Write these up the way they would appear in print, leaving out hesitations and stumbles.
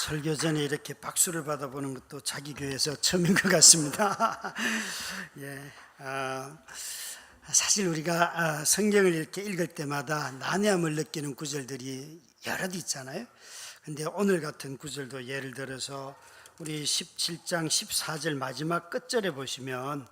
설교 전에 이렇게 박수를 받아보는 것도 자기 교회에서 처음인 것 같습니다. 예, 사실 우리가 성경을 이렇게 읽을 때마다 난해함을 느끼는 구절들이 여럿 있잖아요. 근데 오늘 같은 구절도 예를 들어서 우리 17장 14절 마지막 끝절에 보시면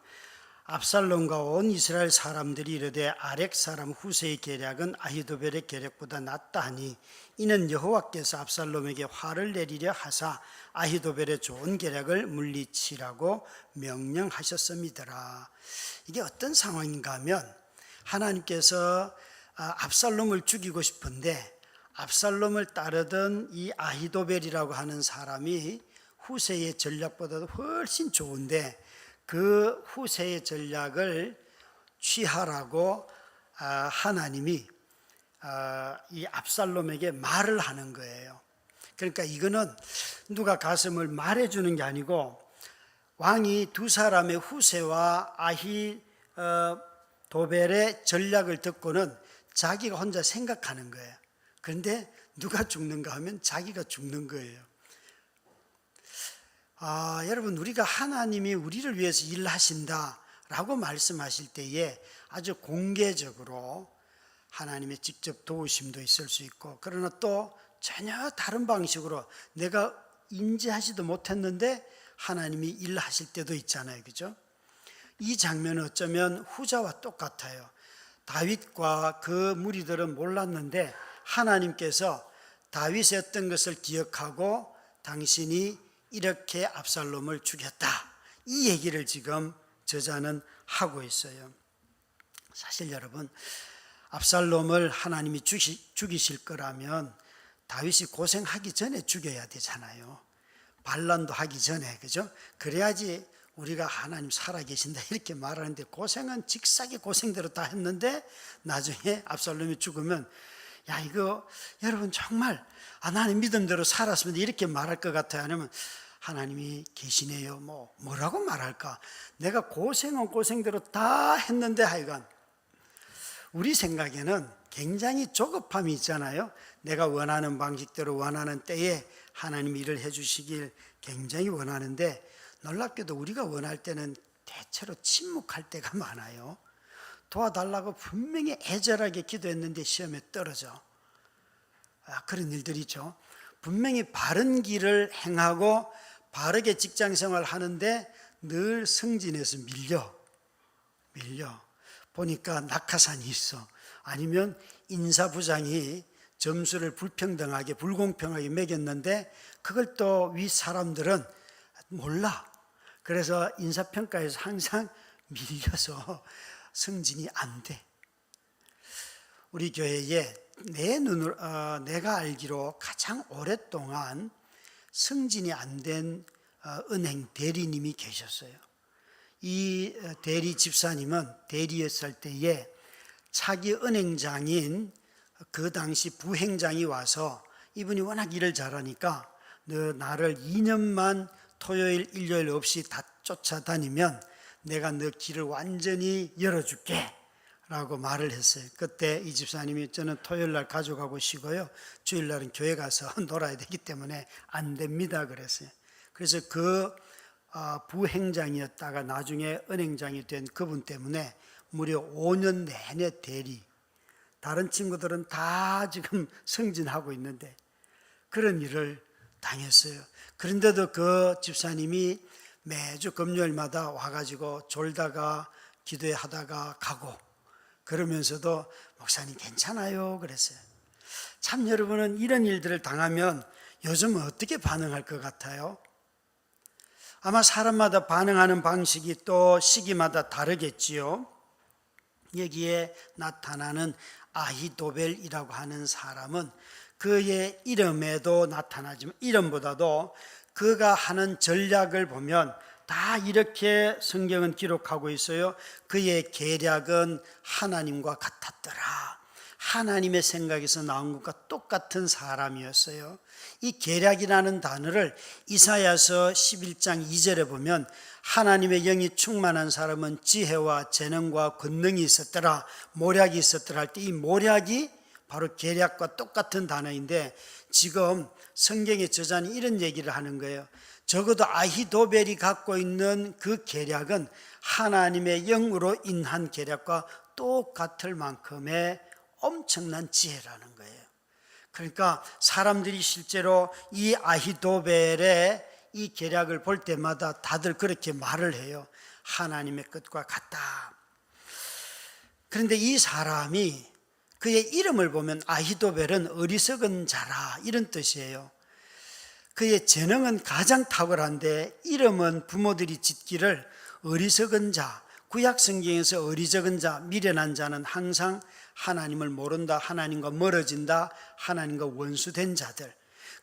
압살롬과 온 이스라엘 사람들이 이르되 아렉 사람 후세의 계략은 아히도벨의 계략보다 낫다 하니 이는 여호와께서 압살롬에게 화를 내리려 하사 아히도벨의 좋은 계략을 물리치라고 명령하셨음이더라. 이게 어떤 상황인가 하면 하나님께서 압살롬을 죽이고 싶은데 압살롬을 따르던 이 아히도벨이라고 하는 사람이 후세의 전략보다도 훨씬 좋은데 그 후세의 전략을 취하라고 하나님이 이 압살롬에게 말을 하는 거예요. 그러니까 이거는 누가 가슴을 말해주는 게 아니고 왕이 두 사람의 후세와 아히도벨의 전략을 듣고는 자기가 혼자 생각하는 거예요. 그런데 누가 죽는가 하면 자기가 죽는 거예요. 여러분, 우리가 하나님이 우리를 위해서 일하신다라고 말씀하실 때에 아주 공개적으로 하나님의 직접 도우심도 있을 수 있고, 그러나 또 전혀 다른 방식으로 내가 인지하지도 못했는데 하나님이 일하실 때도 있잖아요. 그죠? 이 장면은 어쩌면 후자와 똑같아요. 다윗과 그 무리들은 몰랐는데 하나님께서 다윗의 어떤 것을 기억하고 당신이 이렇게 압살롬을 죽였다, 이 얘기를 지금 저자는 하고 있어요. 사실 여러분, 압살롬을 하나님이 죽이실 거라면 다윗이 고생하기 전에 죽여야 되잖아요. 반란도 하기 전에, 그죠? 그래야지 우리가 하나님 살아계신다 이렇게 말하는데, 고생은 직사게 고생대로 다 했는데 나중에 압살롬이 죽으면 야, 이거 여러분 정말 나는 믿음대로 살았으면 이렇게 말할 것 같아요. 아니면 하나님이 계시네요, 뭐라고 말할까? 내가 고생은 고생대로 다 했는데, 하여간 우리 생각에는 굉장히 조급함이 있잖아요. 내가 원하는 방식대로 원하는 때에 하나님이 일을 해주시길 굉장히 원하는데, 놀랍게도 우리가 원할 때는 대체로 침묵할 때가 많아요. 도와달라고 분명히 애절하게 기도했는데 시험에 떨어져. 그런 일들이 있죠. 분명히 바른 길을 행하고 바르게 직장생활 하는데 늘 승진해서 밀려 보니까 낙하산이 있어. 아니면 인사부장이 점수를 불평등하게 불공평하게 매겼는데 그걸 또 위 사람들은 몰라. 그래서 인사평가에서 항상 밀려서 승진이 안 돼. 우리 교회에 내가 알기로 가장 오랫동안 승진이 안 된 은행 대리님이 계셨어요. 이 대리 집사님은 대리했을 때에 차기 은행장인 그 당시 부행장이 와서, 이분이 워낙 일을 잘하니까 너 나를 2년만 토요일 일요일 없이 다 쫓아다니면 내가 너 길을 완전히 열어줄게 라고 말을 했어요. 그때 이 집사님이 저는 토요일 날 가져가고 쉬고요, 주일 날은 교회 가서 놀아야 되기 때문에 안 됩니다 그랬어요. 그래서 그 부행장이었다가 나중에 은행장이 된 그분 때문에 무려 5년 내내 대리, 다른 친구들은 다 지금 승진하고 있는데 그런 일을 당했어요. 그런데도 그 집사님이 매주 금요일마다 와가지고 졸다가 기도하다가 가고, 그러면서도 목사님 괜찮아요 그랬어요. 참, 여러분은 이런 일들을 당하면 요즘 어떻게 반응할 것 같아요? 아마 사람마다 반응하는 방식이 또 시기마다 다르겠지요. 여기에 나타나는 아히도벨이라고 하는 사람은 그의 이름에도 나타나지만 이름보다도 그가 하는 전략을 보면 다 이렇게 성경은 기록하고 있어요. 그의 계략은 하나님과 같았더라. 하나님의 생각에서 나온 것과 똑같은 사람이었어요. 이 계략이라는 단어를 이사야서 11장 2절에 보면 하나님의 영이 충만한 사람은 지혜와 재능과 권능이 있었더라, 모략이 있었더라 할 때 이 모략이 바로 계략과 똑같은 단어인데 지금 성경의 저자는 이런 얘기를 하는 거예요. 적어도 아히도벨이 갖고 있는 그 계략은 하나님의 영으로 인한 계략과 똑같을 만큼의 엄청난 지혜라는 거예요. 그러니까 사람들이 실제로 이 아히도벨의 이 계략을 볼 때마다 다들 그렇게 말을 해요. 하나님의 뜻과 같다. 그런데 이 사람이 그의 이름을 보면 아히도벨은 어리석은 자라 이런 뜻이에요. 그의 재능은 가장 탁월한데 이름은 부모들이 짓기를 어리석은 자, 구약 성경에서 어리석은 자, 미련한 자는 항상 하나님을 모른다, 하나님과 멀어진다, 하나님과 원수된 자들.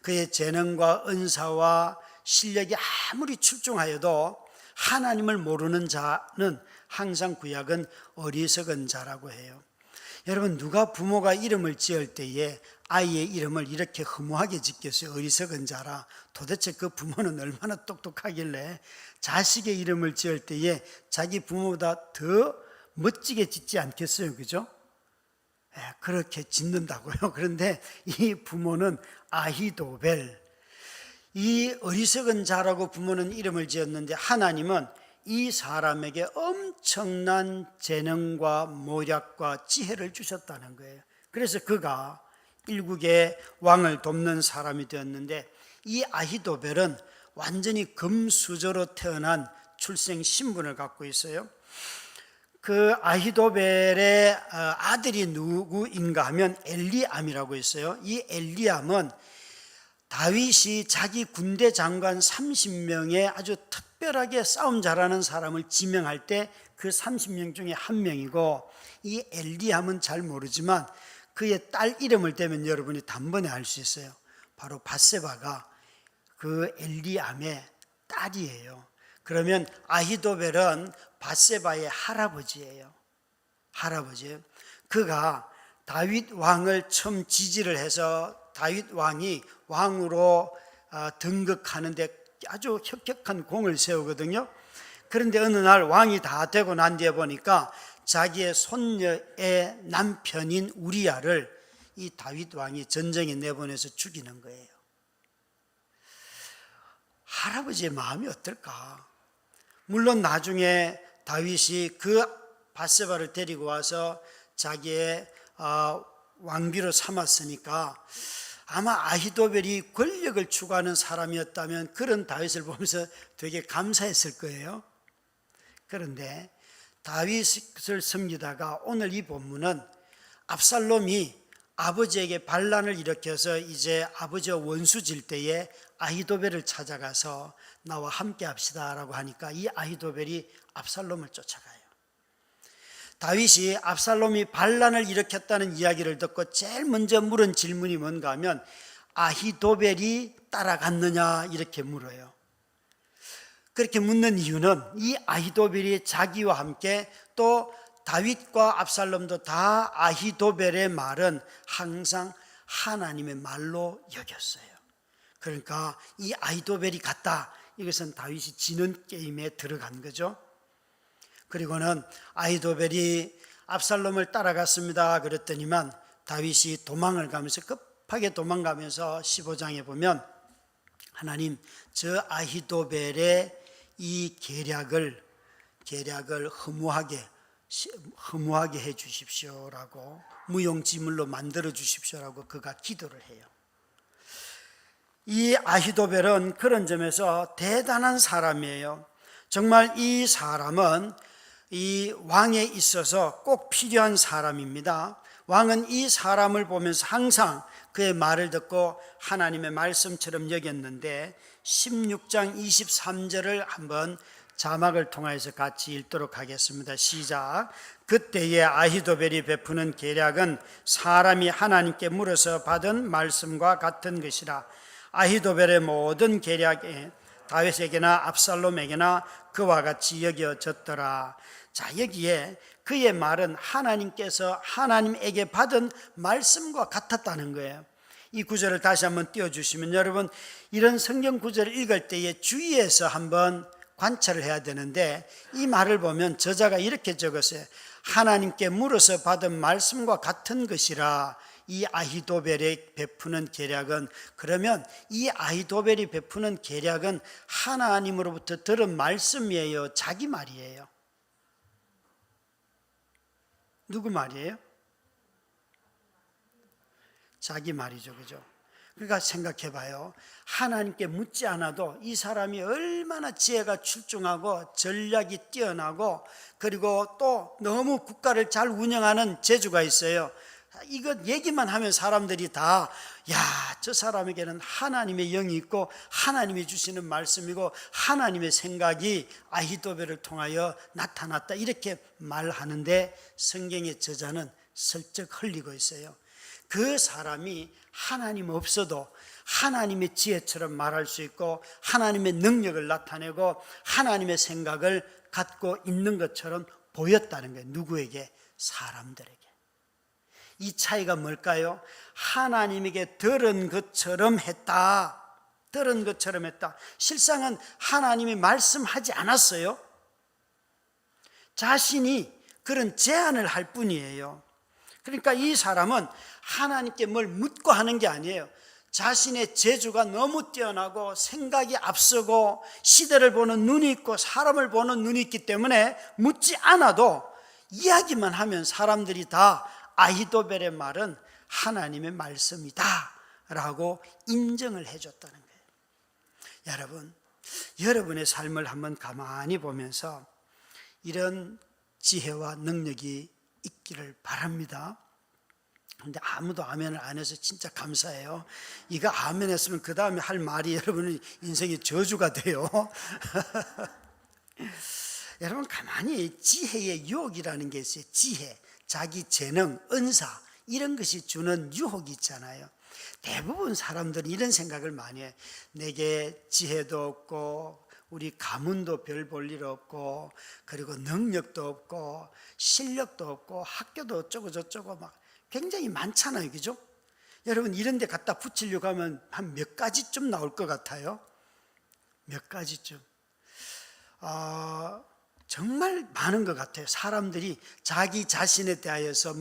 그의 재능과 은사와 실력이 아무리 출중하여도 하나님을 모르는 자는 항상 구약은 어리석은 자라고 해요. 여러분, 누가 부모가 이름을 지을 때에 아이의 이름을 이렇게 허무하게 짓겠어요? 어리석은 자라. 도대체 그 부모는 얼마나 똑똑하길래 자식의 이름을 지을 때에 자기 부모보다 더 멋지게 짓지 않겠어요? 그죠? 그렇게 짓는다고요. 그런데 이 부모는 아히도벨, 이 어리석은 자라고 부모는 이름을 지었는데 하나님은 이 사람에게 엄청난 재능과 모략과 지혜를 주셨다는 거예요. 그래서 그가 일국의 왕을 돕는 사람이 되었는데 이 아히도벨은 완전히 금수저로 태어난 출생 신분을 갖고 있어요. 그 아히도벨의 아들이 누구인가 하면 엘리암이라고 있어요. 이 엘리암은 다윗이 자기 군대 장관 30명에 아주 특별하게 싸움 잘하는 사람을 지명할 때 그 30명 중에 한 명이고, 이 엘리암은 잘 모르지만 그의 딸 이름을 대면 여러분이 단번에 알 수 있어요. 바로 밧세바가 그 엘리암의 딸이에요. 그러면 아히도벨은 밧세바의 할아버지예요. 그가 다윗 왕을 처음 지지를 해서 다윗 왕이 왕으로 등극하는데 아주 혁혁한 공을 세우거든요. 그런데 어느 날 왕이 다 되고 난 뒤에 보니까 자기의 손녀의 남편인 우리야를 이 다윗 왕이 전쟁에 내보내서 죽이는 거예요. 할아버지의 마음이 어떨까? 물론 나중에 다윗이 그 밧세바를 데리고 와서 자기의 왕비로 삼았으니까 아마 아히도벨이 권력을 추구하는 사람이었다면 그런 다윗을 보면서 되게 감사했을 거예요. 그런데 다윗을 섬기다가 오늘 이 본문은 압살롬이 아버지에게 반란을 일으켜서 이제 아버지와 원수질 때에 아히도벨을 찾아가서 나와 함께 합시다 라고 하니까 이 아히도벨이 압살롬을 쫓아가요. 다윗이 압살롬이 반란을 일으켰다는 이야기를 듣고 제일 먼저 물은 질문이 뭔가 하면 아히도벨이 따라갔느냐 이렇게 물어요. 그렇게 묻는 이유는 이 아히도벨이 자기와 함께 또 다윗과 압살롬도 다 아히도벨의 말은 항상 하나님의 말로 여겼어요. 그러니까 이 아히도벨이 갔다, 이것은 다윗이 지는 게임에 들어간 거죠. 그리고는 아히도벨이 압살롬을 따라갔습니다 그랬더니만 다윗이 도망을 가면서 급하게 도망가면서 15장에 보면 하나님, 저 아히도벨의 이 계략을 허무하게 해 주십시오라고, 무용지물로 만들어 주십시오라고 그가 기도를 해요. 이 아히도벨은 그런 점에서 대단한 사람이에요. 정말 이 사람은 이 왕에 있어서 꼭 필요한 사람입니다. 왕은 이 사람을 보면서 항상 그의 말을 듣고 하나님의 말씀처럼 여겼는데 16장 23절을 한번 자막을 통해서 같이 읽도록 하겠습니다. 시작. 그때에 아히도벨이 베푸는 계략은 사람이 하나님께 물어서 받은 말씀과 같은 것이라. 아히도벨의 모든 계략에 다윗에게나 압살롬에게나 그와 같이 여겨졌더라. 자, 여기에 그의 말은 하나님께서 하나님에게 받은 말씀과 같았다는 거예요. 이 구절을 다시 한번 띄워주시면, 여러분 이런 성경 구절을 읽을 때에 주의해서 한번 관찰을 해야 되는데, 이 말을 보면 저자가 이렇게 적었어요. 하나님께 물어서 받은 말씀과 같은 것이라. 이 아히도벨의 베푸는 계략은, 그러면 이 아히도벨이 베푸는 계략은 하나님으로부터 들은 말씀이에요, 자기 말이에요? 누구 말이에요? 자기 말이죠, 그죠? 그러니까 생각해 봐요. 하나님께 묻지 않아도 이 사람이 얼마나 지혜가 출중하고 전략이 뛰어나고, 그리고 또 너무 국가를 잘 운영하는 재주가 있어요. 이거 얘기만 하면 사람들이 다, 야, 저 사람에게는 하나님의 영이 있고 하나님이 주시는 말씀이고 하나님의 생각이 아히도벨을 통하여 나타났다, 이렇게 말하는데, 성경의 저자는 슬쩍 흘리고 있어요. 그 사람이 하나님 없어도 하나님의 지혜처럼 말할 수 있고 하나님의 능력을 나타내고 하나님의 생각을 갖고 있는 것처럼 보였다는 거예요. 누구에게? 사람들에게. 이 차이가 뭘까요? 하나님에게 들은 것처럼 했다. 들은 것처럼 했다. 실상은 하나님이 말씀하지 않았어요. 자신이 그런 제안을 할 뿐이에요. 그러니까 이 사람은 하나님께 뭘 묻고 하는 게 아니에요. 자신의 재주가 너무 뛰어나고 생각이 앞서고 시대를 보는 눈이 있고 사람을 보는 눈이 있기 때문에 묻지 않아도 이야기만 하면 사람들이 다 아히도벨의 말은 하나님의 말씀이다 라고 인정을 해줬다는 거예요. 여러분, 여러분의 삶을 한번 가만히 보면서 이런 지혜와 능력이 있기를 바랍니다. 근데 아무도 아멘을 안 해서 진짜 감사해요. 이거 아멘 했으면 그 다음에 할 말이 여러분의 인생의 저주가 돼요. 여러분, 가만히 지혜의 유혹이라는 게 있어요. 지혜, 자기 재능, 은사, 이런 것이 주는 유혹이 있잖아요. 대부분 사람들은 이런 생각을 많이 해요. 내게 지혜도 없고 우리 가문도 별 볼 일 없고 그리고 능력도 없고 실력도 없고 학교도 어쩌고 저쩌고 막 굉장히 많잖아요, 그죠? 여러분, 이런 데 갖다 붙이려고 하면 한 몇 가지쯤 나올 것 같아요. 몇 가지쯤. 정말 많은 것 같아요. 사람들이 자기 자신에 대하여서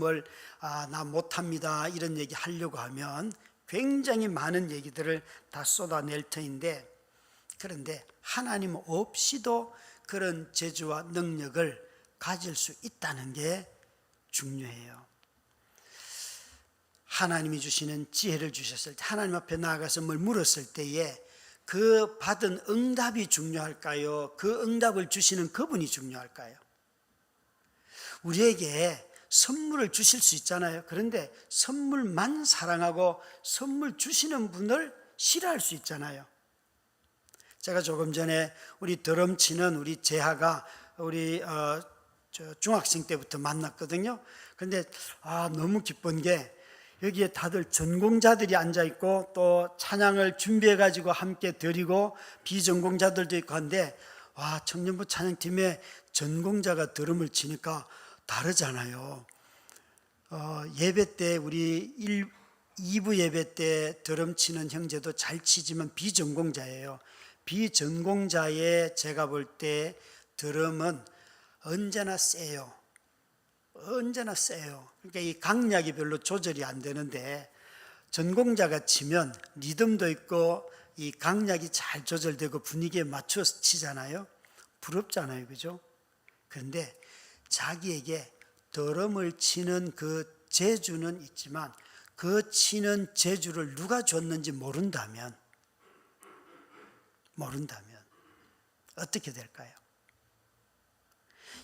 나 못합니다 이런 얘기 하려고 하면 굉장히 많은 얘기들을 다 쏟아낼 터인데, 그런데 하나님 없이도 그런 재주와 능력을 가질 수 있다는 게 중요해요. 하나님이 주시는 지혜를 주셨을 때, 하나님 앞에 나아가서 뭘 물었을 때에 그 받은 응답이 중요할까요? 그 응답을 주시는 그분이 중요할까요? 우리에게 선물을 주실 수 있잖아요. 그런데 선물만 사랑하고 선물 주시는 분을 싫어할 수 있잖아요. 제가 조금 전에 우리 드럼 치는 우리 재하가 우리 중학생 때부터 만났거든요. 그런데 너무 기쁜 게 여기에 다들 전공자들이 앉아있고 또 찬양을 준비해가지고 함께 드리고 비전공자들도 있고 한데, 청년부 찬양팀에 전공자가 드럼을 치니까 다르잖아요. 예배 때 우리 2부 예배 때 드럼 치는 형제도 잘 치지만 비전공자예요. 비전공자의 제가 볼 때 드럼은 언제나 세요. 언제나 세요. 그러니까 이 강약이 별로 조절이 안 되는데, 전공자가 치면 리듬도 있고 이 강약이 잘 조절되고 분위기에 맞춰서 치잖아요. 부럽잖아요, 그죠? 그런데 자기에게 드럼을 치는 그 재주는 있지만 그 치는 재주를 누가 줬는지 모른다면 어떻게 될까요?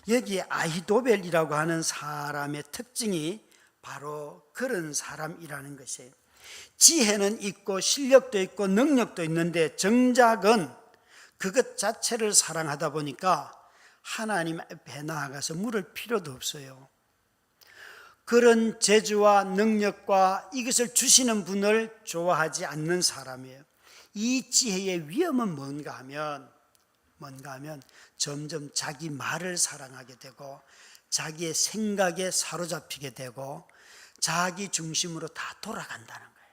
여기에 아히도벨이라고 하는 사람의 특징이 바로 그런 사람이라는 것이에요. 지혜는 있고 실력도 있고 능력도 있는데 정작은 그것 자체를 사랑하다 보니까 하나님 앞에 나아가서 물을 필요도 없어요. 그런 재주와 능력과 이것을 주시는 분을 좋아하지 않는 사람이에요. 이 지혜의 위험은 뭔가 하면 점점 자기 말을 사랑하게 되고 자기의 생각에 사로잡히게 되고 자기 중심으로 다 돌아간다는 거예요.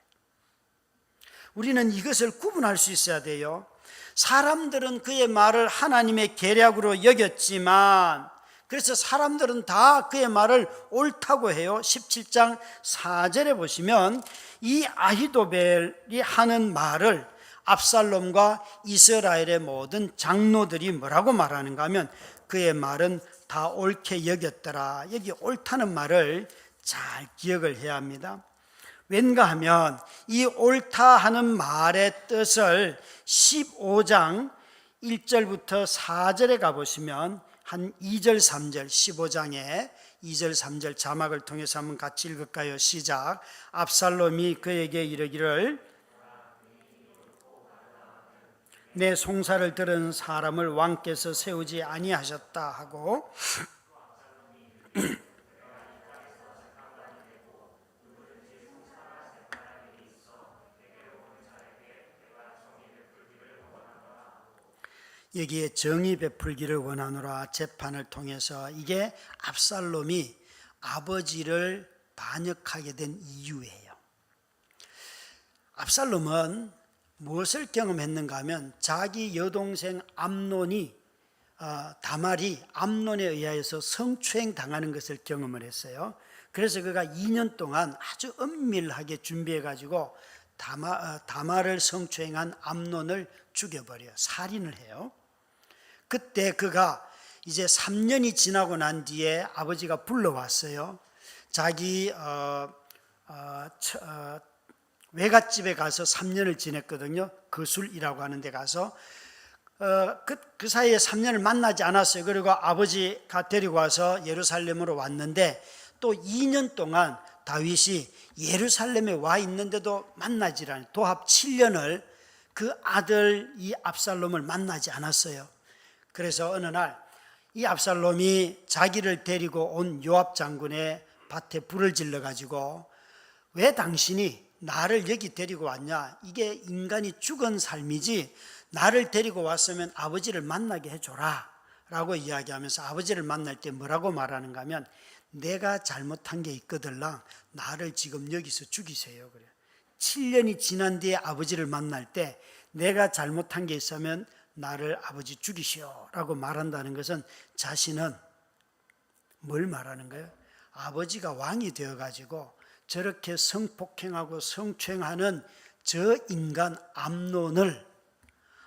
우리는 이것을 구분할 수 있어야 돼요. 사람들은 그의 말을 하나님의 계략으로 여겼지만 그래서 사람들은 다 그의 말을 옳다고 해요. 17장 4절에 보시면 이 아히도벨이 하는 말을 압살롬과 이스라엘의 모든 장로들이 뭐라고 말하는가 하면 그의 말은 다 옳게 여겼더라. 여기 옳다는 말을 잘 기억을 해야 합니다. 왠가 하면 이 옳다 하는 말의 뜻을 15장 1절부터 4절에 가보시면 한 2절 3절 15장에 2절 3절 자막을 통해서 한번 같이 읽을까요? 시작. 압살롬이 그에게 이르기를 내 송사를 들은 사람을 왕께서 세우지 아니하셨다 하고 여기에 정의 베풀기를 원하노라 재판을 통해서 이게 압살롬이 아버지를 반역하게 된 이유예요. 압살롬은 무엇을 경험했는가 하면 자기 여동생 암논이 다말이 암논에 의하여서 성추행 당하는 것을 경험을 했어요. 그래서 그가 2년 동안 아주 은밀하게 준비해 가지고 다말을 성추행한 암논을 죽여버려요. 살인을 해요. 그때 그가 이제 3년이 지나고 난 뒤에 아버지가 불러왔어요. 자기 외갓집에 가서 3년을 지냈거든요. 거술이라고 하는 데 가서 그 사이에 3년을 만나지 않았어요. 그리고 아버지가 데리고 와서 예루살렘으로 왔는데 또 2년 동안 다윗이 예루살렘에 와 있는데도 만나지 않아요. 도합 7년을 그 아들 이 압살롬을 만나지 않았어요. 그래서 어느 날 이 압살롬이 자기를 데리고 온 요압 장군의 밭에 불을 질러 가지고 왜 당신이 나를 여기 데리고 왔냐? 이게 인간이 죽은 삶이지 나를 데리고 왔으면 아버지를 만나게 해줘라 라고 이야기하면서 아버지를 만날 때 뭐라고 말하는가 하면 내가 잘못한 게 있거들랑 나를 지금 여기서 죽이세요. 그래요. 7년이 지난 뒤에 아버지를 만날 때 내가 잘못한 게 있으면 나를 아버지 죽이시오 라고 말한다는 것은 자신은 뭘 말하는 거예요? 아버지가 왕이 되어가지고 저렇게 성폭행하고 성추행하는 저 인간 암논을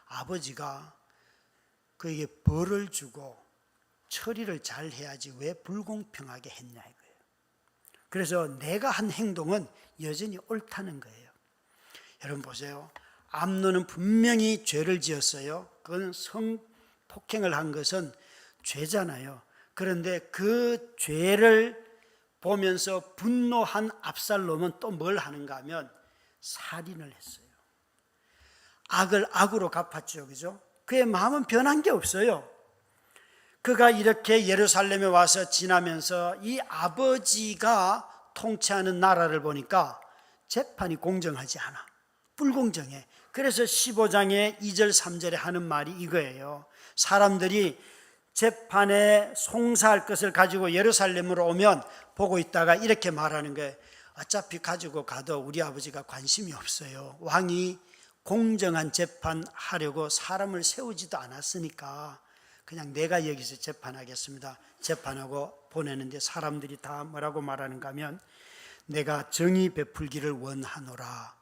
아버지가 그에게 벌을 주고 처리를 잘 해야지 왜 불공평하게 했냐 이거예요. 그래서 내가 한 행동은 여전히 옳다는 거예요. 여러분 보세요. 암논은 분명히 죄를 지었어요. 그건 성폭행을 한 것은 죄잖아요. 그런데 그 죄를 보면서 분노한 압살롬은 또 뭘 하는가 하면 살인을 했어요. 악을 악으로 갚았죠. 그죠? 그의 마음은 변한 게 없어요. 그가 이렇게 예루살렘에 와서 지나면서 이 아버지가 통치하는 나라를 보니까 재판이 공정하지 않아. 불공정해. 그래서 15장의 2절 3절에 하는 말이 이거예요. 사람들이 재판에 송사할 것을 가지고 예루살렘으로 오면 보고 있다가 이렇게 말하는 거예요. 어차피 가지고 가도 우리 아버지가 관심이 없어요. 왕이 공정한 재판하려고 사람을 세우지도 않았으니까 그냥 내가 여기서 재판하겠습니다. 재판하고 보내는데 사람들이 다 뭐라고 말하는가 하면 내가 정의 베풀기를 원하노라.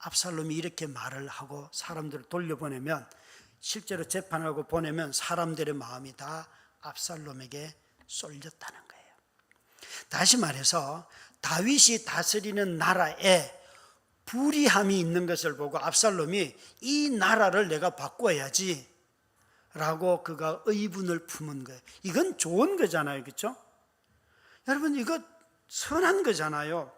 압살롬이 이렇게 말을 하고 사람들을 돌려보내면 실제로 재판하고 보내면 사람들의 마음이 다 압살롬에게 쏠렸다는 거예요. 다시 말해서 다윗이 다스리는 나라에 불의함이 있는 것을 보고 압살롬이 이 나라를 내가 바꿔야지 라고 그가 의분을 품은 거예요. 이건 좋은 거잖아요. 그렇죠? 여러분 이거 선한 거잖아요.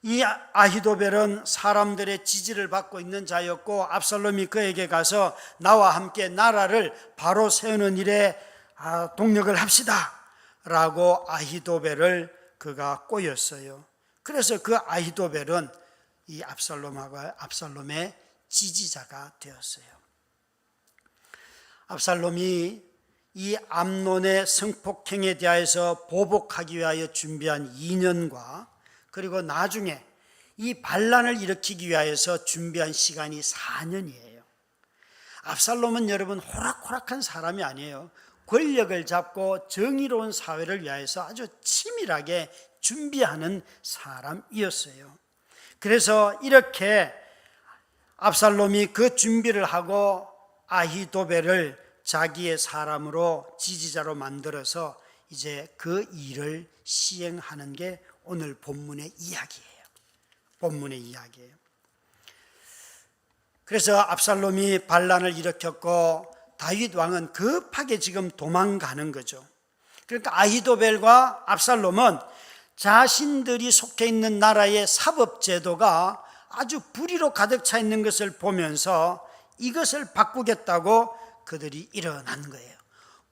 이 아히도벨은 사람들의 지지를 받고 있는 자였고 압살롬이 그에게 가서 나와 함께 나라를 바로 세우는 일에 동력을 합시다 라고 아히도벨을 그가 꼬였어요. 그래서 그 아히도벨은 이 압살롬의 지지자가 되었어요. 압살롬이 이 암논의 성폭행에 대하여서 보복하기 위하여 준비한 2년과 그리고 나중에 이 반란을 일으키기 위하여서 준비한 시간이 4년이에요. 압살롬은 여러분 호락호락한 사람이 아니에요. 권력을 잡고 정의로운 사회를 위해서 아주 치밀하게 준비하는 사람이었어요. 그래서 이렇게 압살롬이 그 준비를 하고 아히도벨을 자기의 사람으로 지지자로 만들어서 이제 그 일을 시행하는 게 오늘 본문의 이야기예요. 본문의 이야기예요. 그래서 압살롬이 반란을 일으켰고 다윗 왕은 급하게 지금 도망가는 거죠. 그러니까 아히도벨과 압살롬은 자신들이 속해 있는 나라의 사법제도가 아주 불의로 가득 차 있는 것을 보면서 이것을 바꾸겠다고 그들이 일어난 거예요.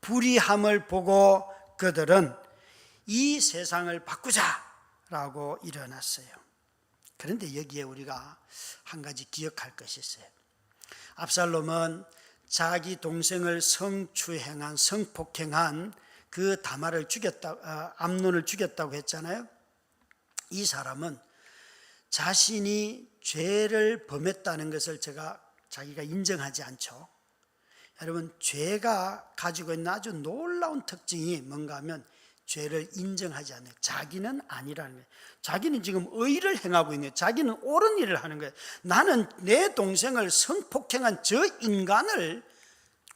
불의함을 보고 그들은 이 세상을 바꾸자라고 일어났어요. 그런데 여기에 우리가 한 가지 기억할 것이 있어요. 압살롬은 자기 동생을 성폭행한 그 다말을 암논을 죽였다고 했잖아요. 이 사람은 자신이 죄를 범했다는 것을 자기가 인정하지 않죠. 여러분, 죄가 가지고 있는 아주 놀라운 특징이 뭔가 하면 죄를 인정하지 않아요. 자기는 아니라는 거예요. 자기는 지금 의를 행하고 있는 거예요. 자기는 옳은 일을 하는 거예요. 나는 내 동생을 성폭행한 저 인간을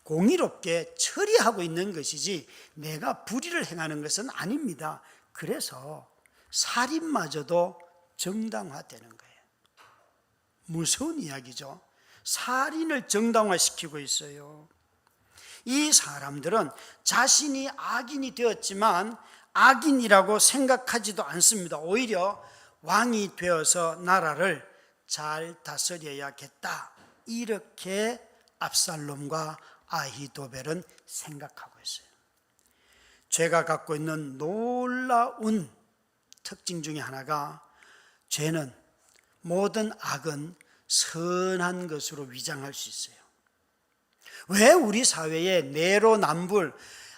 공의롭게 처리하고 있는 것이지 내가 불의를 행하는 것은 아닙니다. 그래서 살인마저도 정당화되는 거예요. 무서운 이야기죠. 살인을 정당화시키고 있어요. 이 사람들은 자신이 악인이 되었지만 악인이라고 생각하지도 않습니다. 오히려 왕이 되어서 나라를 잘 다스려야겠다, 이렇게 압살롬과 아히도벨은 생각하고 있어요. 죄가 갖고 있는 놀라운 특징 중에 하나가, 죄는 모든 악은 선한 것으로 위장할 수 있어요. 왜 우리 사회에 내로남불,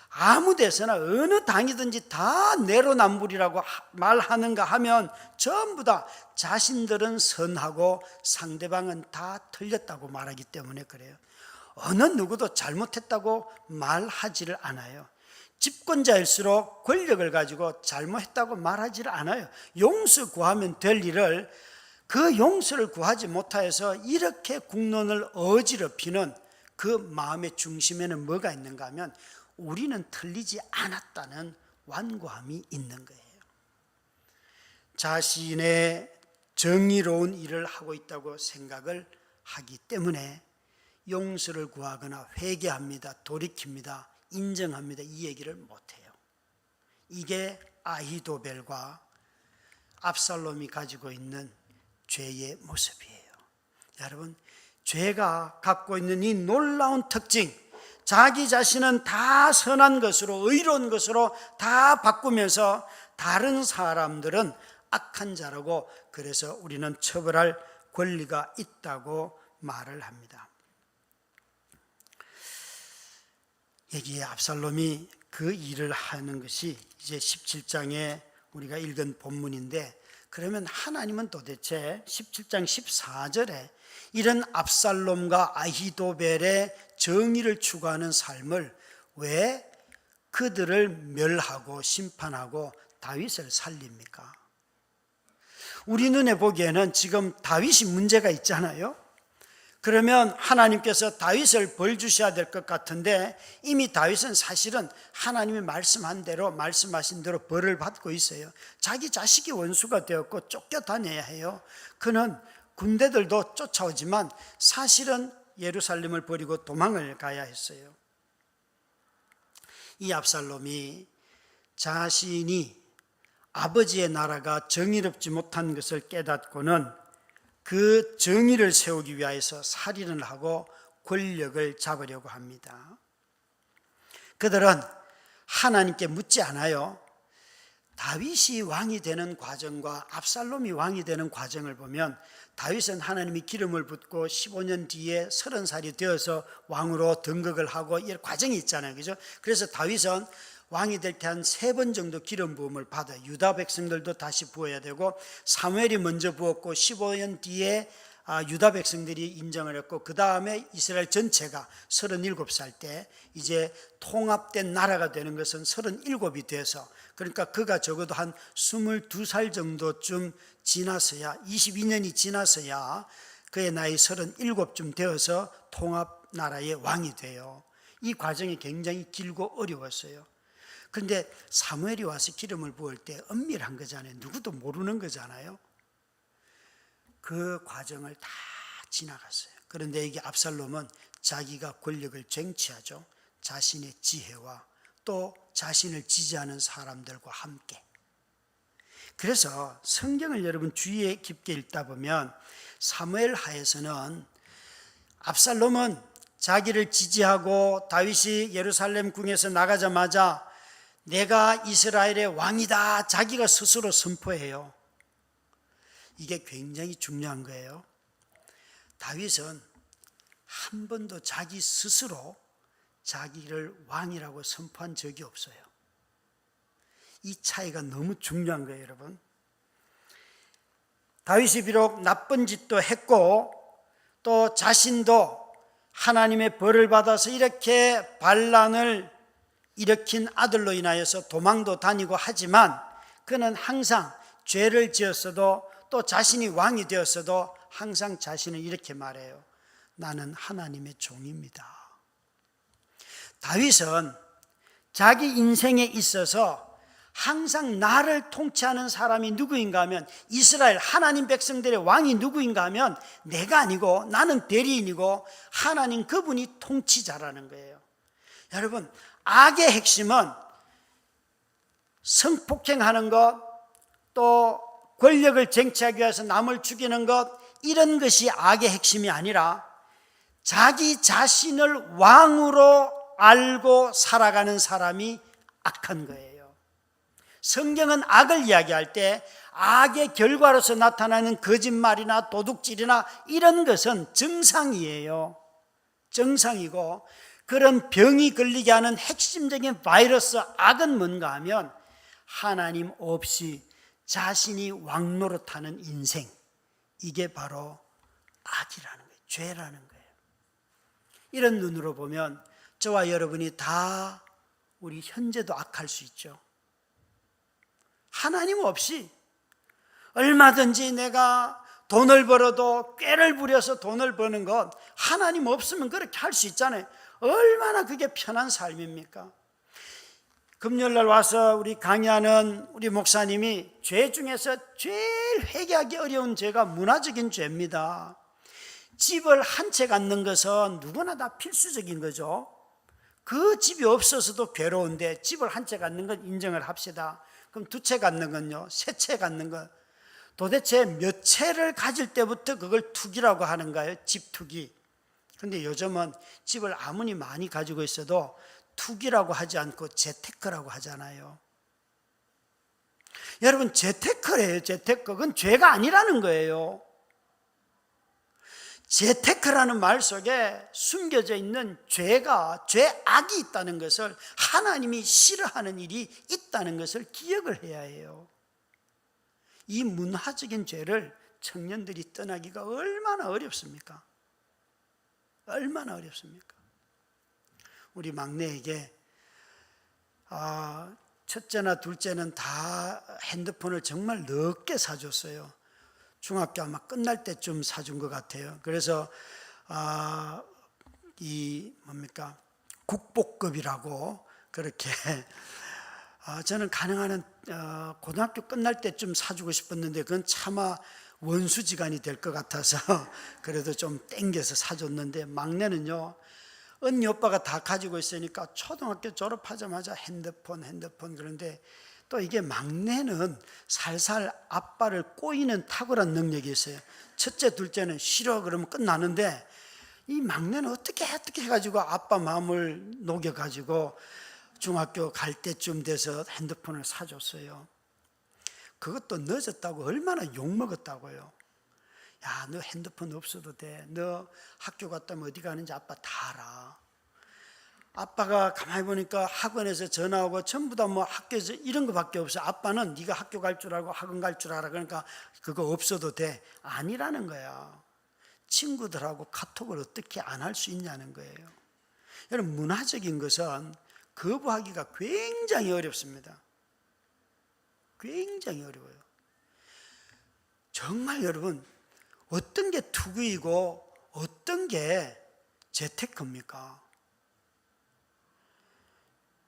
아무 데서나 어느 당이든지 다 내로남불이라고 말하는가 하면 전부 다 자신들은 선하고 상대방은 다 틀렸다고 말하기 때문에 그래요. 어느 누구도 잘못했다고 말하지를 않아요. 집권자일수록 권력을 가지고 잘못했다고 말하지를 않아요. 용서 구하면 될 일을 그 용서를 구하지 못하여서 이렇게 국론을 어지럽히는 그 마음의 중심에는 뭐가 있는가 하면 우리는 틀리지 않았다는 완고함이 있는 거예요. 자신의 정의로운 일을 하고 있다고 생각을 하기 때문에 용서를 구하거나 회개합니다, 돌이킵니다, 인정합니다, 이 얘기를 못해요. 이게 아히도벨과 압살롬이 가지고 있는 죄의 모습이에요. 여러분, 죄가 갖고 있는 이 놀라운 특징, 자기 자신은 다 선한 것으로, 의로운 것으로 다 바꾸면서 다른 사람들은 악한 자라고, 그래서 우리는 처벌할 권리가 있다고 말을 합니다. 여기에 압살롬이 그 일을 하는 것이 이제 17장에 우리가 읽은 본문인데, 그러면 하나님은 도대체 17장 14절에 이런 압살롬과 아히도벨의 정의를 추구하는 삶을 왜 그들을 멸하고 심판하고 다윗을 살립니까? 우리 눈에 보기에는 지금 다윗이 문제가 있잖아요. 그러면 하나님께서 다윗을 벌 주셔야 될 것 같은데 이미 다윗은 사실은 하나님이 말씀하신 대로 벌을 받고 있어요. 자기 자식이 원수가 되었고 쫓겨다녀야 해요. 그는 군대들도 쫓아오지만 사실은 예루살렘을 버리고 도망을 가야 했어요. 이 압살롬이 자신이 아버지의 나라가 정의롭지 못한 것을 깨닫고는 그 정의를 세우기 위해서 살인을 하고 권력을 잡으려고 합니다. 그들은 하나님께 묻지 않아요. 다윗이 왕이 되는 과정과 압살롬이 왕이 되는 과정을 보면 다윗은 하나님이 기름을 붓고 15년 뒤에 30살이 되어서 왕으로 등극을 하고 이 과정이 있잖아요. 그죠? 그래서 다윗은 왕이 될 때 한 3번 정도 기름 부음을 받아요. 유다 백성들도 다시 부어야 되고 사무엘이 먼저 부었고 15년 뒤에 유다 백성들이 인정을 했고, 그 다음에 이스라엘 전체가 37살 때 이제 통합된 나라가 되는 것은 37이 돼서, 그러니까 그가 적어도 한 22살 정도쯤 지나서야, 22년이 지나서야 그의 나이 37쯤 되어서 통합 나라의 왕이 돼요. 이 과정이 굉장히 길고 어려웠어요. 그런데 사무엘이 와서 기름을 부을 때 은밀한 거잖아요. 누구도 모르는 거잖아요. 그 과정을 다 지나갔어요. 그런데 이게 압살롬은 자기가 권력을 쟁취하죠. 자신의 지혜와 또 자신을 지지하는 사람들과 함께. 그래서 성경을 여러분 주의 깊게 읽다 보면 사무엘 하에서는 압살롬은 자기를 지지하고 다윗이 예루살렘 궁에서 나가자마자 내가 이스라엘의 왕이다, 자기가 스스로 선포해요. 이게 굉장히 중요한 거예요. 다윗은 한 번도 자기 스스로 자기를 왕이라고 선포한 적이 없어요. 이 차이가 너무 중요한 거예요, 여러분. 다윗이 비록 나쁜 짓도 했고 또 자신도 하나님의 벌을 받아서 이렇게 반란을 일으킨 아들로 인하여서 도망도 다니고 하지만 그는 항상 죄를 지었어도 또 자신이 왕이 되었어도 항상 자신은 이렇게 말해요. 나는 하나님의 종입니다. 다윗은 자기 인생에 있어서 항상 나를 통치하는 사람이 누구인가 하면, 이스라엘 하나님 백성들의 왕이 누구인가 하면 내가 아니고 나는 대리인이고 하나님 그분이 통치자라는 거예요. 여러분, 악의 핵심은 성폭행하는 것, 또 권력을 쟁취하기 위해서 남을 죽이는 것, 이런 것이 악의 핵심이 아니라 자기 자신을 왕으로 알고 살아가는 사람이 악한 거예요. 성경은 악을 이야기할 때 악의 결과로서 나타나는 거짓말이나 도둑질이나 이런 것은 정상이에요. 정상이고, 그런 병이 걸리게 하는 핵심적인 바이러스 악은 뭔가 하면 하나님 없이 자신이 왕노릇하는 인생, 이게 바로 악이라는 거예요. 죄라는 거예요. 이런 눈으로 보면 저와 여러분이 다 우리 현재도 악할 수 있죠. 하나님 없이 얼마든지 내가 돈을 벌어도 꾀를 부려서 돈을 버는 것, 하나님 없으면 그렇게 할 수 있잖아요. 얼마나 그게 편한 삶입니까? 금요일날 와서 우리 강의하는 우리 목사님이 죄 중에서 제일 회개하기 어려운 죄가 문화적인 죄입니다. 집을 한 채 갖는 것은 누구나 다 필수적인 거죠. 그 집이 없어서도 괴로운데 집을 한 채 갖는 건 인정을 합시다. 그럼 두 채 갖는 건요, 세 채 갖는 건 도대체 몇 채를 가질 때부터 그걸 투기라고 하는가요? 집 투기. 그런데 요즘은 집을 아무리 많이 가지고 있어도 투기라고 하지 않고 재테크라고 하잖아요. 여러분, 재테크래요. 재테크. 그건 죄가 아니라는 거예요. 재테크라는 말 속에 숨겨져 있는 죄악이 있다는 것을, 하나님이 싫어하는 일이 있다는 것을 기억을 해야 해요. 이 문화적인 죄를 청년들이 떠나기가 얼마나 어렵습니까? 얼마나 어렵습니까? 우리 막내에게 첫째나 둘째는 다 핸드폰을 정말 늦게 사줬어요. 중학교 아마 끝날 때쯤 사준 것 같아요. 그래서 국보급이라고 그렇게 저는 가능한 한 고등학교 끝날 때쯤 사주고 싶었는데 그건 차마 원수지간이 될 것 같아서 그래도 좀 땡겨서 사줬는데, 막내는요, 언니 오빠가 다 가지고 있으니까 초등학교 졸업하자마자 핸드폰. 그런데 또 이게 막내는 살살 아빠를 꼬이는 탁월한 능력이 있어요. 첫째, 둘째는 싫어 그러면 끝나는데 이 막내는 어떻게 해가지고 아빠 마음을 녹여가지고 중학교 갈 때쯤 돼서 핸드폰을 사줬어요. 그것도 늦었다고 얼마나 욕먹었다고요. 야, 너 핸드폰 없어도 돼. 너 학교 갔다 오면 어디 가는지 아빠 다 알아. 아빠가 가만히 보니까 학원에서 전화 오고 전부 다 뭐 학교에서 이런 거밖에 없어. 아빠는 네가 학교 갈 줄 알고 학원 갈 줄 알아. 그러니까 그거 없어도 돼. 아니라는 거야. 친구들하고 카톡을 어떻게 안 할 수 있냐는 거예요. 여러분, 문화적인 것은 거부하기가 굉장히 어렵습니다. 굉장히 어려워요. 정말 여러분, 어떤 게 투구이고 어떤 게 재테크입니까?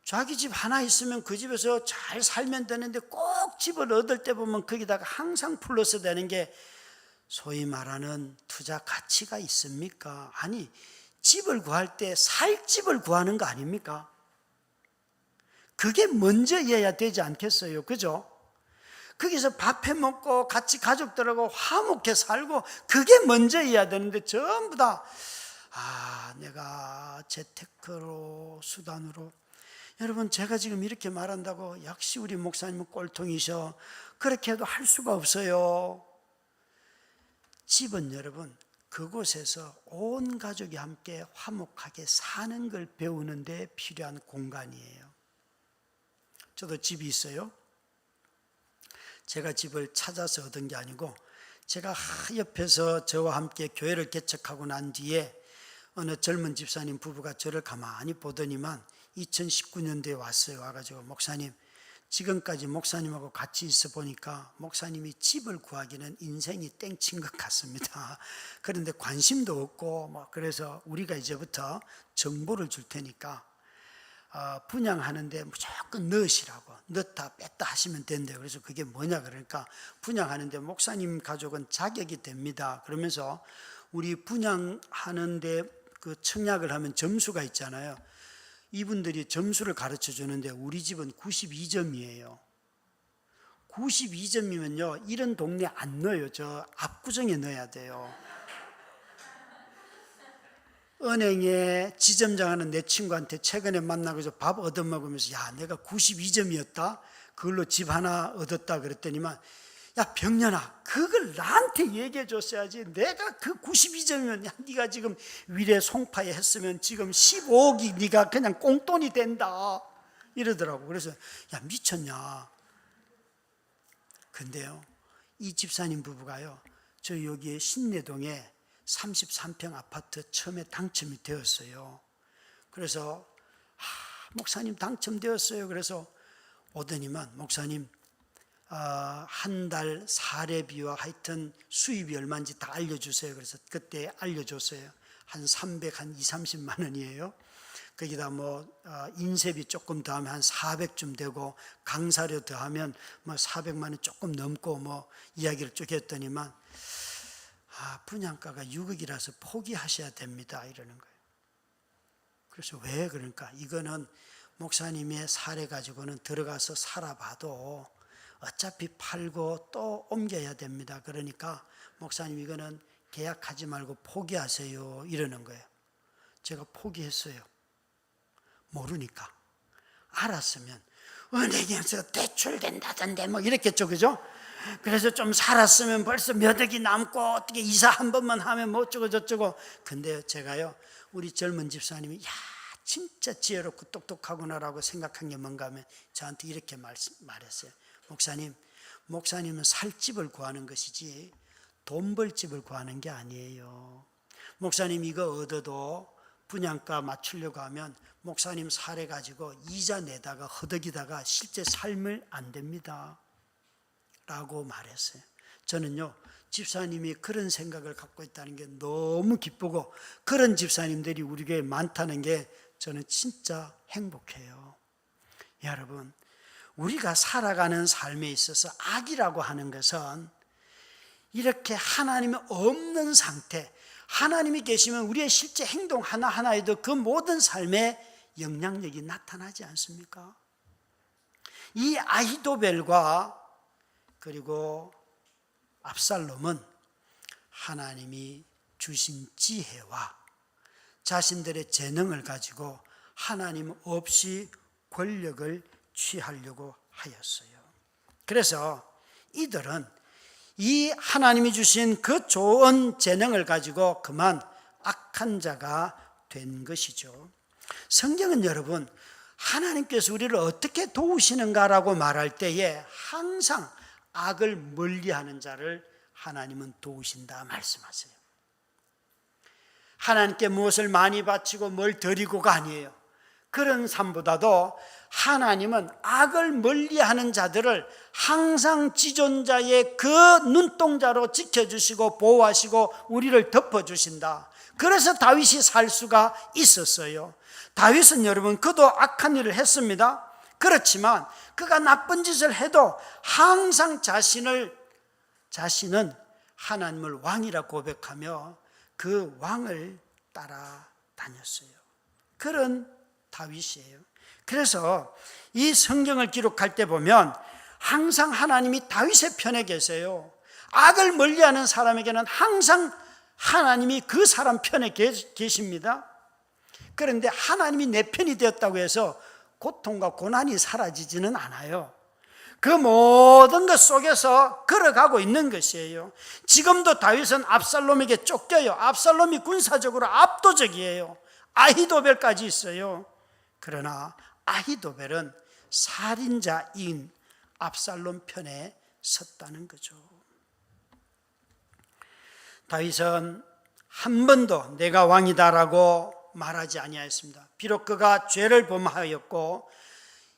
자기 집 하나 있으면 그 집에서 잘 살면 되는데 꼭 집을 얻을 때 보면 거기다가 항상 플러스 되는 게 소위 말하는 투자 가치가 있습니까? 아니, 집을 구할 때 살 집을 구하는 거 아닙니까? 그게 먼저여야 되지 않겠어요? 그죠? 거기서 밥 해 먹고 같이 가족들하고 화목해 살고 그게 먼저여야 되는데 전부 다 내가 재테크로 수단으로. 여러분, 제가 지금 이렇게 말한다고 역시 우리 목사님은 꼴통이셔, 그렇게 해도 할 수가 없어요. 집은 여러분, 그곳에서 온 가족이 함께 화목하게 사는 걸 배우는 데 필요한 공간이에요. 저도 집이 있어요. 제가 집을 찾아서 얻은 게 아니고 제가 옆에서 저와 함께 교회를 개척하고 난 뒤에 어느 젊은 집사님 부부가 저를 가만히 보더니만 2019년도에 왔어요. 와가지고, 목사님, 지금까지 목사님하고 같이 있어 보니까 목사님이 집을 구하기는 인생이 땡친 것 같습니다. 그런데 관심도 없고 그래서 우리가 이제부터 정보를 줄 테니까 분양하는데 무조건 넣으시라고, 넣다 뺐다 하시면 된대요. 그래서 그게 뭐냐 그러니까, 분양하는데 목사님 가족은 자격이 됩니다. 그러면서 우리 분양하는데 그 청약을 하면 점수가 있잖아요. 이분들이 점수를 가르쳐 주는데 우리 집은 92점이에요. 92점이면요 이런 동네 안 넣어요. 저 압구정에 넣어야 돼요. 은행에 지점장하는 내 친구한테 최근에 만나서 밥 얻어먹으면서, 야, 내가 92점이었다 그걸로 집 하나 얻었다 그랬더니만, 야, 병년아, 그걸 나한테 얘기해 줬어야지. 내가 그 92점이면 네가 지금 위례 송파에 했으면 지금 15억이 네가 그냥 꽁돈이 된다 이러더라고. 그래서 야, 미쳤냐. 근데요, 이 집사님 부부가요, 저 여기에 신내동에 33평 아파트 처음에 당첨이 되었어요. 그래서 목사님 당첨되었어요. 그래서 오더니만, 목사님 한 달 사례비와 하여튼 수입이 얼마인지 다 알려주세요. 그래서 그때 알려줬어요. 한 30만 원이에요. 거기다 인쇄비 조금 더하면 한 400쯤 되고, 강사료 더하면 400만 원 조금 넘고 이야기를 쭉 했더니만, 분양가가 6억이라서 포기하셔야 됩니다 이러는 거예요. 그래서 왜 그러니까, 이거는 목사님의 사례 가지고는 들어가서 살아봐도 어차피 팔고 또 옮겨야 됩니다. 그러니까 목사님 이거는 계약하지 말고 포기하세요 이러는 거예요. 제가 포기했어요. 모르니까. 알았으면 은행에서 대출된다던데 이랬겠죠, 그죠? 그래서 좀 살았으면 벌써 몇 억이 남고 어떻게 이사 한 번만 하면 어쩌고 저쩌고. 근데 제가요, 우리 젊은 집사님이 야, 진짜 지혜롭고 똑똑하구나라고 생각한 게 뭔가 하면 저한테 이렇게 말했어요. 목사님은 살 집을 구하는 것이지 돈 벌 집을 구하는 게 아니에요. 목사님 이거 얻어도 분양가 맞추려고 하면 목사님 사례 가지고 이자 내다가 허덕이다가 실제 삶을 안 됩니다 라고 말했어요. 저는요, 집사님이 그런 생각을 갖고 있다는 게 너무 기쁘고, 그런 집사님들이 우리 교회에 많다는 게 저는 진짜 행복해요. 여러분, 우리가 살아가는 삶에 있어서 악이라고 하는 것은 이렇게 하나님이 없는 상태, 하나님이 계시면 우리의 실제 행동 하나하나에도 그 모든 삶에 영향력이 나타나지 않습니까? 이 아히도벨과 그리고 압살롬은 하나님이 주신 지혜와 자신들의 재능을 가지고 하나님 없이 권력을 취하려고 하였어요. 그래서 이들은 이 하나님이 주신 그 좋은 재능을 가지고 그만 악한 자가 된 것이죠. 성경은 여러분, 하나님께서 우리를 어떻게 도우시는가라고 말할 때에 항상 악을 멀리하는 자를 하나님은 도우신다 말씀하세요. 하나님께 무엇을 많이 바치고 뭘 드리고가 아니에요. 그런 삶보다도 하나님은 악을 멀리하는 자들을 항상 지존자의 그 눈동자로 지켜주시고 보호하시고 우리를 덮어주신다. 그래서 다윗이 살 수가 있었어요. 다윗은 여러분, 그도 악한 일을 했습니다. 그렇지만 그가 나쁜 짓을 해도 항상 자신은 하나님을 왕이라 고백하며 그 왕을 따라다녔어요. 그런 다윗이에요. 그래서 이 성경을 기록할 때 보면 항상 하나님이 다윗의 편에 계세요. 악을 멀리하는 사람에게는 항상 하나님이 그 사람 편에 계십니다. 그런데 하나님이 내 편이 되었다고 해서 고통과 고난이 사라지지는 않아요. 그 모든 것 속에서 걸어가고 있는 것이에요. 지금도 다윗은 압살롬에게 쫓겨요. 압살롬이 군사적으로 압도적이에요. 아히도벨까지 있어요. 그러나 아히도벨은 살인자인 압살롬 편에 섰다는 거죠. 다윗은 한 번도 내가 왕이다라고 말하지 아니하였습니다. 비록 그가 죄를 범하였고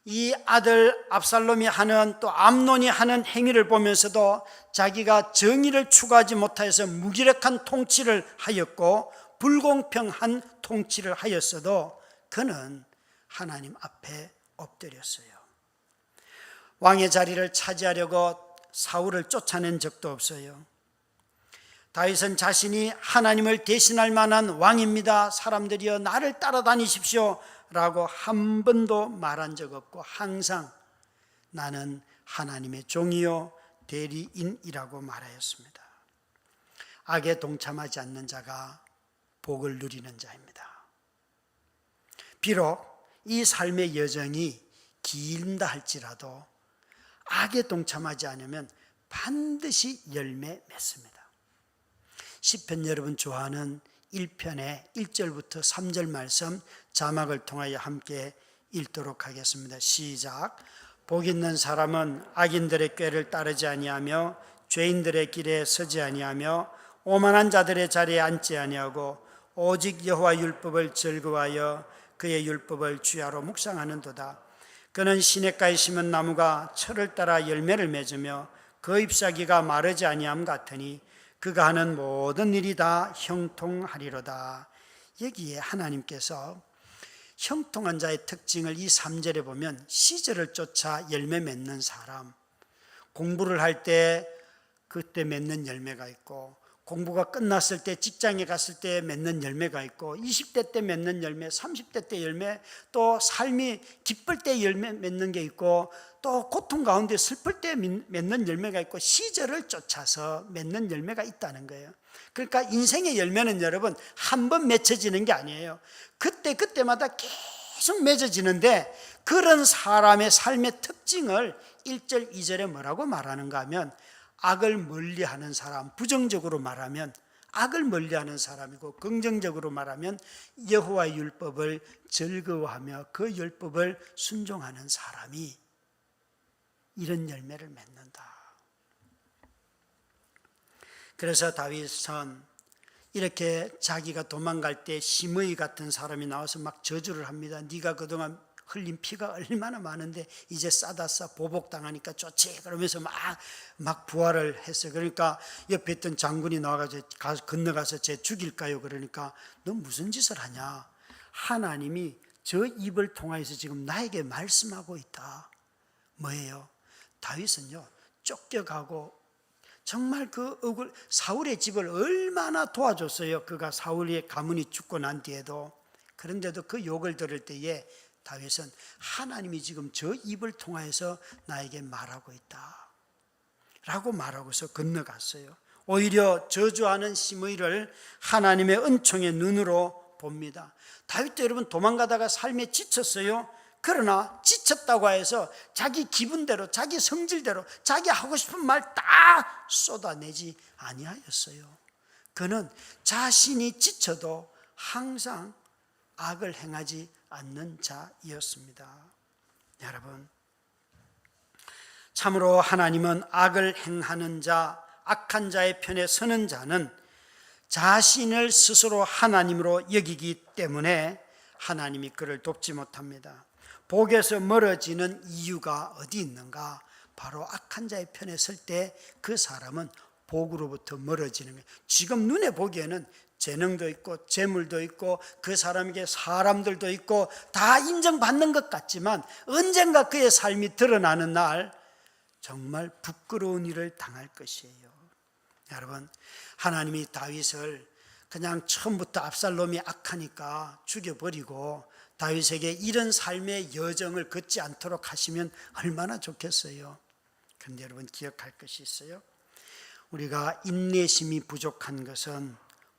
이 아들 압살롬이 하는, 또 암논이 하는 행위를 보면서도 자기가 정의를 추구하지 못하여서 무기력한 통치를 하였고 불공평한 통치를 하였어도 그는 하나님 앞에 엎드렸어요. 왕의 자리를 차지하려고 사울을 쫓아낸 적도 없어요. 다윗은 자신이 하나님을 대신할 만한 왕입니다, 사람들이여 나를 따라다니십시오 라고 한 번도 말한 적 없고 항상 나는 하나님의 종이요 대리인이라고 말하였습니다. 악에 동참하지 않는 자가 복을 누리는 자입니다. 비록 이 삶의 여정이 길다 할지라도 악에 동참하지 않으면 반드시 열매 맺습니다. 시편 여러분 좋아하는 1편의 1절부터 3절 말씀 자막을 통하여 함께 읽도록 하겠습니다. 시작. 복 있는 사람은 악인들의 꾀를 따르지 아니하며 죄인들의 길에 서지 아니하며 오만한 자들의 자리에 앉지 아니하고 오직 여호와 율법을 즐거워하여 그의 율법을 주야로 묵상하는도다. 그는 시냇가에 심은 나무가 철을 따라 열매를 맺으며 그 잎사귀가 마르지 아니함 같으니 그가 하는 모든 일이 다 형통하리로다. 여기에 하나님께서 형통한 자의 특징을 이 3절에 보면 시절을 쫓아 열매 맺는 사람, 공부를 할 때 그때 맺는 열매가 있고, 공부가 끝났을 때 직장에 갔을 때 맺는 열매가 있고, 20대 때 맺는 열매, 30대 때 열매, 또 삶이 기쁠 때 열매 맺는 게 있고, 또 고통 가운데 슬플 때 맺는 열매가 있고, 시절을 쫓아서 맺는 열매가 있다는 거예요. 그러니까 인생의 열매는 여러분 한 번 맺혀지는 게 아니에요. 그때마다 계속 맺어지는데, 그런 사람의 삶의 특징을 1절 2절에 뭐라고 말하는가 하면 악을 멀리하는 사람, 부정적으로 말하면 악을 멀리하는 사람이고, 긍정적으로 말하면 여호와의 율법을 즐거워하며 그 율법을 순종하는 사람이 이런 열매를 맺는다. 그래서 다윗은 이렇게 자기가 도망갈 때 시므이 같은 사람이 나와서 막 저주를 합니다. 네가 그동안 흘린 피가 얼마나 많은데 이제 싸다싸 보복당하니까 좋지, 그러면서 막 부활을 했어요. 그러니까 옆에 있던 장군이 나와가지고 건너가서 쟤 죽일까요? 그러니까 너 무슨 짓을 하냐? 하나님이 저 입을 통해서 지금 나에게 말씀하고 있다. 뭐예요? 다윗은요 쫓겨가고 정말 사울의 집을 얼마나 도와줬어요. 그가 사울의 가문이 죽고 난 뒤에도. 그런데도 그 욕을 들을 때에 다윗은 하나님이 지금 저 입을 통해서 나에게 말하고 있다 라고 말하고서 건너갔어요. 오히려 저주하는 시므이를 하나님의 은총의 눈으로 봅니다. 다윗도 여러분 도망가다가 삶에 지쳤어요. 그러나 지쳤다고 해서 자기 기분대로, 자기 성질대로, 자기 하고 싶은 말 다 쏟아내지 아니하였어요. 그는 자신이 지쳐도 항상 악을 행하지 않는 자이었습니다. 여러분, 참으로 하나님은 악을 행하는 자, 악한 자의 편에 서는 자는 자신을 스스로 하나님으로 여기기 때문에 하나님이 그를 돕지 못합니다. 복에서 멀어지는 이유가 어디 있는가? 바로 악한 자의 편에 설 때 그 사람은 복으로부터 멀어지는 거예요. 지금 눈에 보기에는 재능도 있고 재물도 있고 그 사람에게 사람들도 있고 다 인정받는 것 같지만 언젠가 그의 삶이 드러나는 날 정말 부끄러운 일을 당할 것이에요. 여러분, 하나님이 다윗을 그냥 처음부터 압살롬이 악하니까 죽여버리고 다윗에게 이런 삶의 여정을 걷지 않도록 하시면 얼마나 좋겠어요. 그런데 여러분, 기억할 것이 있어요. 우리가 인내심이 부족한 것은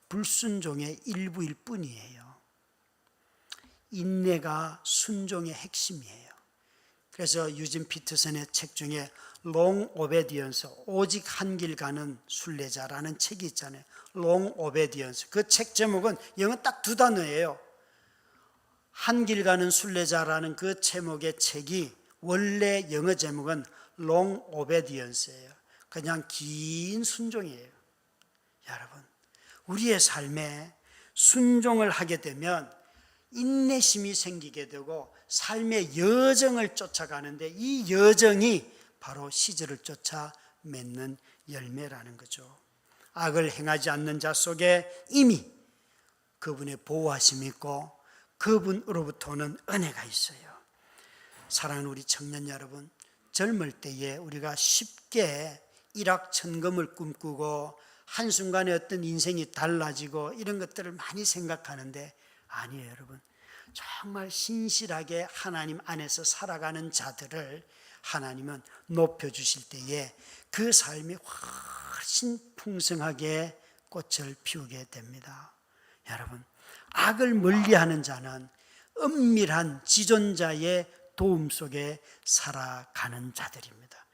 불순종의 일부일 뿐이에요. 인내가 순종의 핵심이에요. 그래서 유진 피터슨의 책 중에 Long Obedience, 오직 한 길 가는 순례자라는 책이 있잖아요. Long Obedience. 그 책 제목은 영어 딱 2단어예요. 한 길 가는 순례자라는 그 제목의 책이 원래 영어 제목은 Long Obedience예요. 그냥 긴 순종이에요. 여러분, 우리의 삶에 순종을 하게 되면 인내심이 생기게 되고 삶의 여정을 쫓아가는데 이 여정이 바로 시절을 쫓아 맺는 열매라는 거죠. 악을 행하지 않는 자 속에 이미 그분의 보호하심이 있고 그분으로부터는 은혜가 있어요. 사랑하는 우리 청년 여러분, 젊을 때에 우리가 쉽게 일확천금을 꿈꾸고 한순간에 어떤 인생이 달라지고 이런 것들을 많이 생각하는데 아니에요. 여러분, 정말 신실하게 하나님 안에서 살아가는 자들을 하나님은 높여주실 때에 그 삶이 훨씬 풍성하게 꽃을 피우게 됩니다. 여러분, 악을 멀리하는 자는 은밀한 지존자의 도움 속에 살아가는 자들입니다.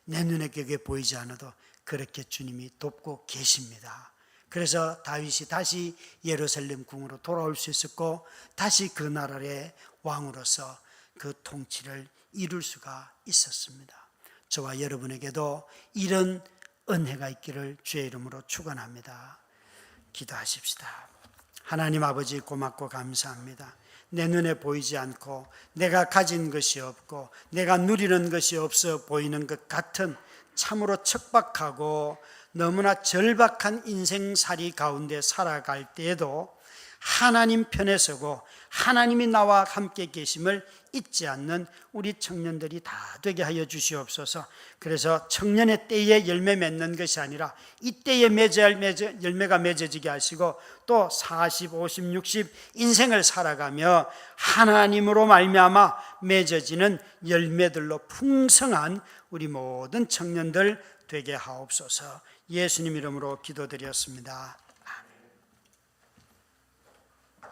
내 눈에 그게 보이지 않아도 그렇게 주님이 돕고 계십니다. 그래서 다윗이 다시 예루살렘 궁으로 돌아올 수 있었고 다시 그 나라의 왕으로서 그 통치를 이룰 수가 있었습니다. 저와 여러분에게도 이런 은혜가 있기를 주의 이름으로 축원합니다. 기도하십시다. 하나님 아버지, 고맙고 감사합니다. 내 눈에 보이지 않고 내가 가진 것이 없고 내가 누리는 것이 없어 보이는 것 같은 참으로 척박하고 너무나 절박한 인생살이 가운데 살아갈 때에도 하나님 편에 서고 하나님이 나와 함께 계심을 잊지 않는 우리 청년들이 다 되게 하여 주시옵소서. 그래서 청년의 때에 열매 맺는 것이 아니라 이때에 맺어야 할 열매가 맺어지게 하시고 또 40, 50, 60 인생을 살아가며 하나님으로 말미암아 맺어지는 열매들로 풍성한 우리 모든 청년들 되게 하옵소서. 예수님 이름으로 기도드렸습니다.